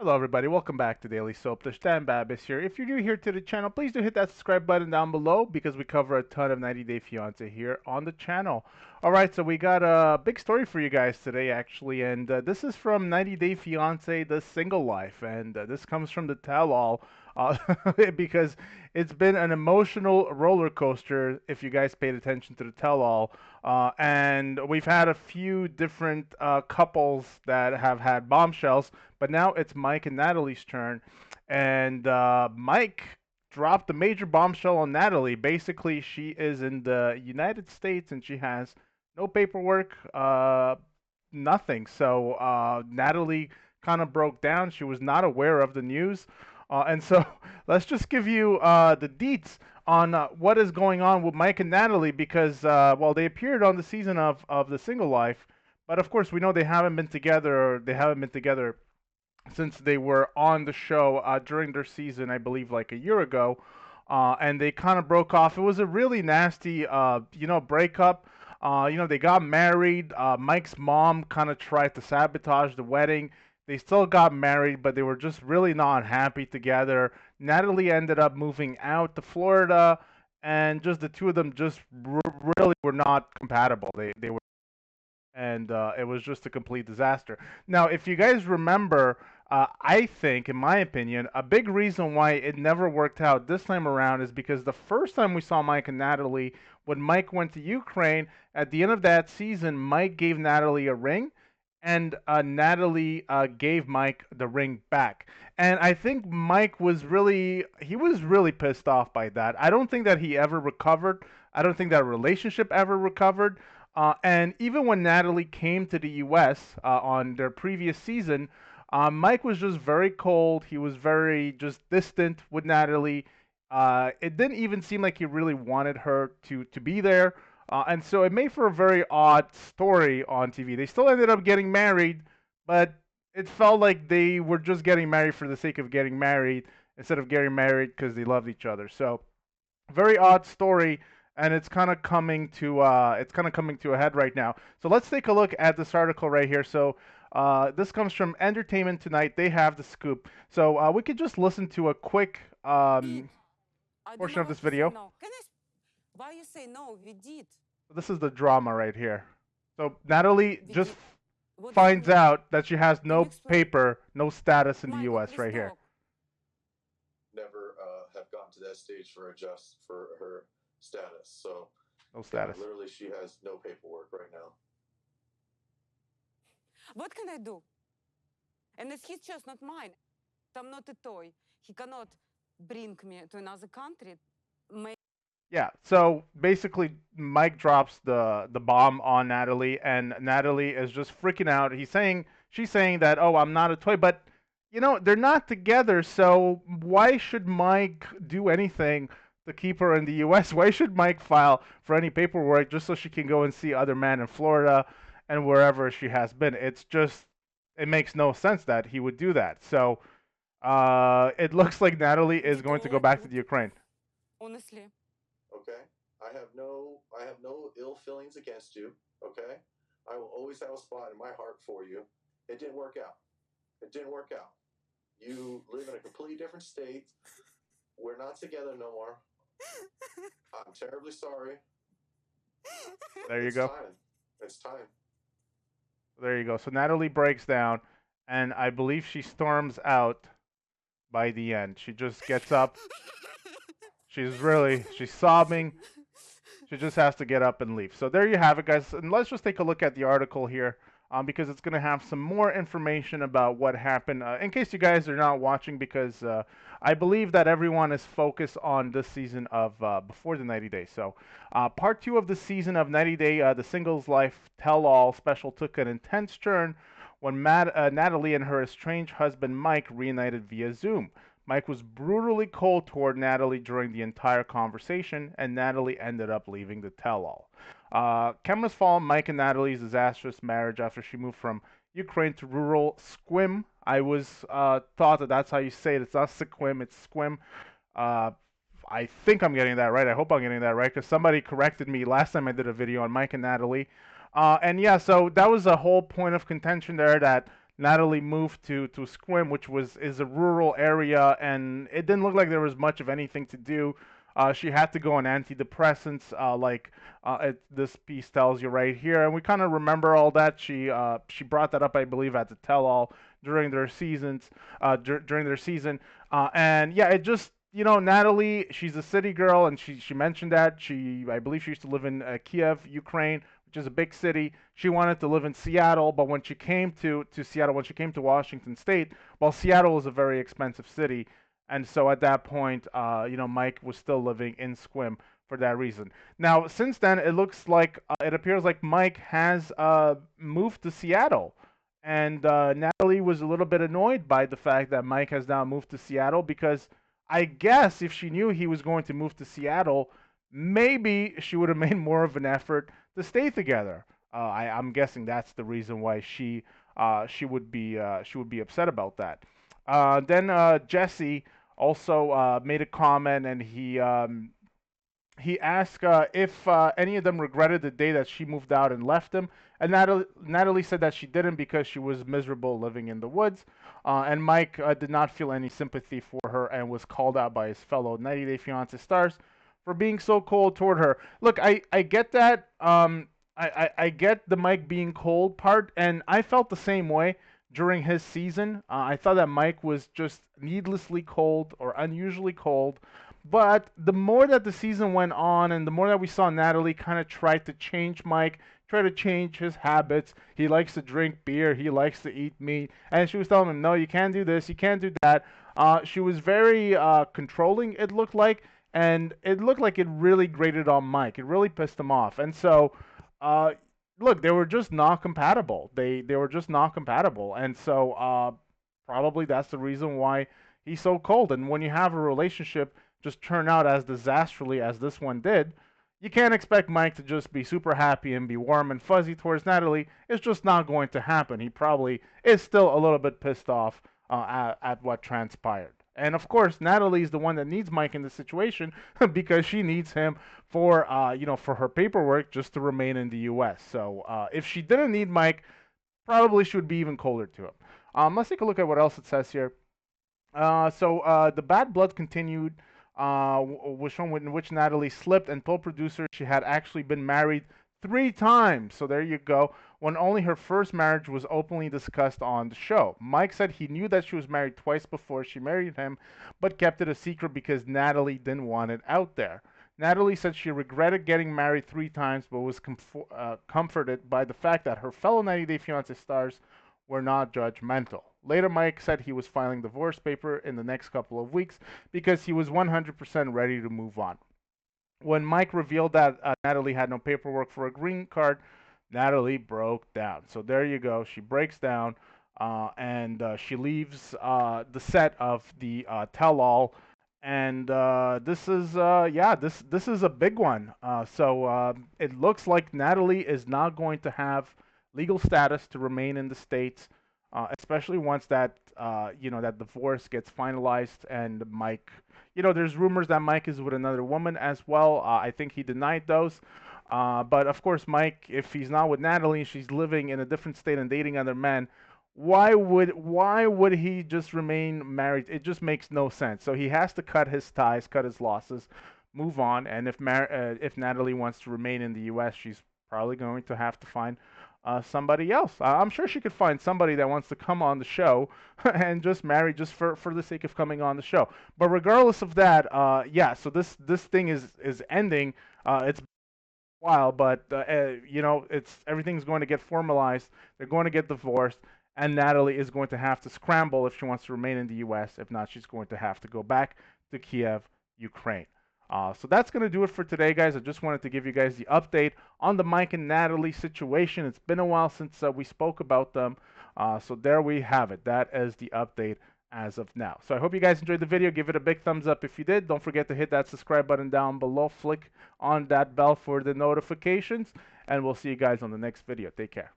Hello, everybody. Welcome back to Daily Soap. The Stan Babis here. If you're new here to the channel, please do hit that subscribe button down below because we cover a ton of 90 Day Fiancé here on the channel. All right, so we got a big story for you guys today, actually, and this is from 90 Day Fiancé, The Single Life, and this comes from the tell-all because it's been an emotional roller coaster. If you guys paid attention to the tell-all, and we've had a few different couples that have had bombshells. But now it's Mike and Natalie's turn, and Mike dropped a major bombshell on Natalie. Basically, she is in the United States and she has no paperwork, nothing. So Natalie kind of broke down. She was not aware of the news, and so let's just give you the deets on what is going on with Mike and Natalie because well, they appeared on the season of The Single Life, but of course we know they haven't been together. They haven't been together since they were on the show during their season, I believe, like a year ago, and they kind of broke off. It was a really nasty, breakup. They got married. Mike's mom kind of tried to sabotage the wedding. They still got married, but they were just really not happy together. Natalie ended up moving out to Florida, and just the two of them just really were not compatible. They were and it was just a complete disaster. Now, if you guys remember, I think, in my opinion, a big reason why it never worked out this time around is because the first time we saw Mike and Natalie, when Mike went to Ukraine, at the end of that season, Mike gave Natalie a ring, and Natalie gave Mike the ring back. And I think Mike was really pissed off by that. I don't think that he ever recovered. I don't think that relationship ever recovered. And even when Natalie came to the U.S. On their previous season, Mike was just very cold. He was very just distant with Natalie. It didn't even seem like he really wanted her to be there. And so it made for a very odd story on TV. They still ended up getting married, but it felt like they were just getting married for the sake of getting married instead of getting married because they loved each other. So very odd story, and it's kind of coming to a head right now. So let's take a look at this article right here. So this comes from Entertainment Tonight. They have the scoop. So we could just listen to a quick Did. I don't portion know of what this to say video. no. Why you say no? We did. So this is the drama right here. So Natalie We just did. What do you finds mean? out that she has Can you no explain? paper, no status in the Michael, U.S. please right here. talk. Never have gotten to that stage for her status. So No status. literally, she has no paperwork right now. What can I do? And it's his choice, not mine. I'm not a toy. He cannot bring me to another country. Yeah, so basically Mike drops the bomb on Natalie and Natalie is just freaking out. She's saying that, "Oh, I'm not a toy," but they're not together, so why should Mike do anything to keep her in the US? Why should Mike file for any paperwork just so she can go and see other men in Florida and wherever she has been? It makes no sense that he would do that. So, it looks like Natalie is We going to go don't back to put, the Ukraine. honestly. Okay, I have no ill feelings against you. Okay, I will always have a spot in my heart for you. It didn't work out. It didn't work out. You live in a completely different state. We're not together no more. I'm terribly sorry. There you It's go. time. It's time. There you go. So Natalie breaks down, and I believe she storms out by the end. She just gets up. She's sobbing. She just has to get up and leave. So there you have it, guys. And let's just take a look at the article here because it's going to have some more information about what happened. In case you guys are not watching, because I believe that everyone is focused on this season of Before the 90 Days. So part two of the season of 90 Day, the Singles Life Tell All special took an intense turn when Natalie and her estranged husband Mike reunited via Zoom. Mike was brutally cold toward Natalie during the entire conversation, and Natalie ended up leaving the tell all. Cameras follow Mike and Natalie's disastrous marriage after she moved from Ukraine to rural Squim. I was thought that that's how you say it. It's not Sequim, it's Squim. Uh, I think I'm getting that right. I hope I'm getting that right because somebody corrected me last time I did a video on Mike and Natalie. And yeah, so that was a whole point of contention there that Natalie moved to Squim, which is a rural area, and it didn't look like there was much of anything to do. She had to go on antidepressants, this piece tells you right here, and we kind of remember all that. She brought that up, I believe, at the tell-all during their during their season, and yeah, it just Natalie, she's a city girl, and she mentioned that I believe she used to live in Kiev, Ukraine, which is a big city. She wanted to live in Seattle, but when she came to Seattle, when she came to Washington State, well, Seattle is a very expensive city, and so at that point, Mike was still living in Squim for that reason. Now, since then, it appears like Mike has moved to Seattle, and Natalie was a little bit annoyed by the fact that Mike has now moved to Seattle because I guess if she knew he was going to move to Seattle, maybe she would have made more of an effort to stay together. I'm guessing that's the reason why she would be upset about that. Then Jesse also made a comment, and he asked if any of them regretted the day that she moved out and left him. And Natalie said that she didn't because she was miserable living in the woods. And Mike did not feel any sympathy for her and was called out by his fellow 90 Day Fiancé stars for being so cold toward her. Look, I get that. I get the Mike being cold part, and I felt the same way during his season. I thought that Mike was just needlessly cold or unusually cold. But the more that the season went on and the more that we saw Natalie kind of try to change Mike, try to change his habits, he likes to drink beer, he likes to eat meat, and she was telling him, no, you can't do this, you can't do that. She was very controlling, it looked like, and it looked like it really grated on Mike. It really pissed him off. And so, uh, look, they were just not compatible. They were just not compatible. And so, probably that's the reason why he's so cold. And when you have a relationship just turn out as disastrously as this one did, you can't expect Mike to just be super happy and be warm and fuzzy towards Natalie. It's just not going to happen. He probably is still a little bit pissed off at what transpired. And of course, Natalie is the one that needs Mike in this situation because she needs him for, for her paperwork just to remain in the U.S. So if she didn't need Mike, probably she would be even colder to him. Let's take a look at what else it says here. The bad blood continued, was shown in which Natalie slipped and told producers she had actually been married 3 times. So there you go. When only her first marriage was openly discussed on the show. Mike said he knew that she was married twice before she married him, but kept it a secret because Natalie didn't want it out there. Natalie said she regretted getting married 3 times, but was comforted by the fact that her fellow 90 Day Fiancé stars were not judgmental. Later, Mike said he was filing divorce paper in the next couple of weeks because he was 100% ready to move on. When Mike revealed that Natalie had no paperwork for a green card, Natalie broke down. So there you go. She breaks down and she leaves the set of the tell-all. And this is a big one. It looks like Natalie is not going to have legal status to remain in the States, especially once that divorce gets finalized and Mike, there's rumors that Mike is with another woman as well. I think he denied those. But of course, Mike, if he's not with Natalie, she's living in a different state and dating other men. Why would he just remain married? It just makes no sense. So he has to cut his ties, cut his losses, move on. And if Natalie wants to remain in the U.S., she's probably going to have to find somebody else. I'm sure she could find somebody that wants to come on the show and just marry just for the sake of coming on the show. But regardless of that, yeah. So this thing is ending. It's a while, but it's everything's going to get formalized. They're going to get divorced, and Natalie is going to have to scramble if she wants to remain in the U.S. If not, she's going to have to go back to Kiev, Ukraine. So that's going to do it for today, guys. I just wanted to give you guys the update on the Mike and Natalie situation. It's been a while since we spoke about them. So there we have it. That is the update as of now. So I hope you guys enjoyed the video. Give it a big thumbs up if you did. Don't forget to hit that subscribe button down below. Flick on that bell for the notifications. And we'll see you guys on the next video. Take care.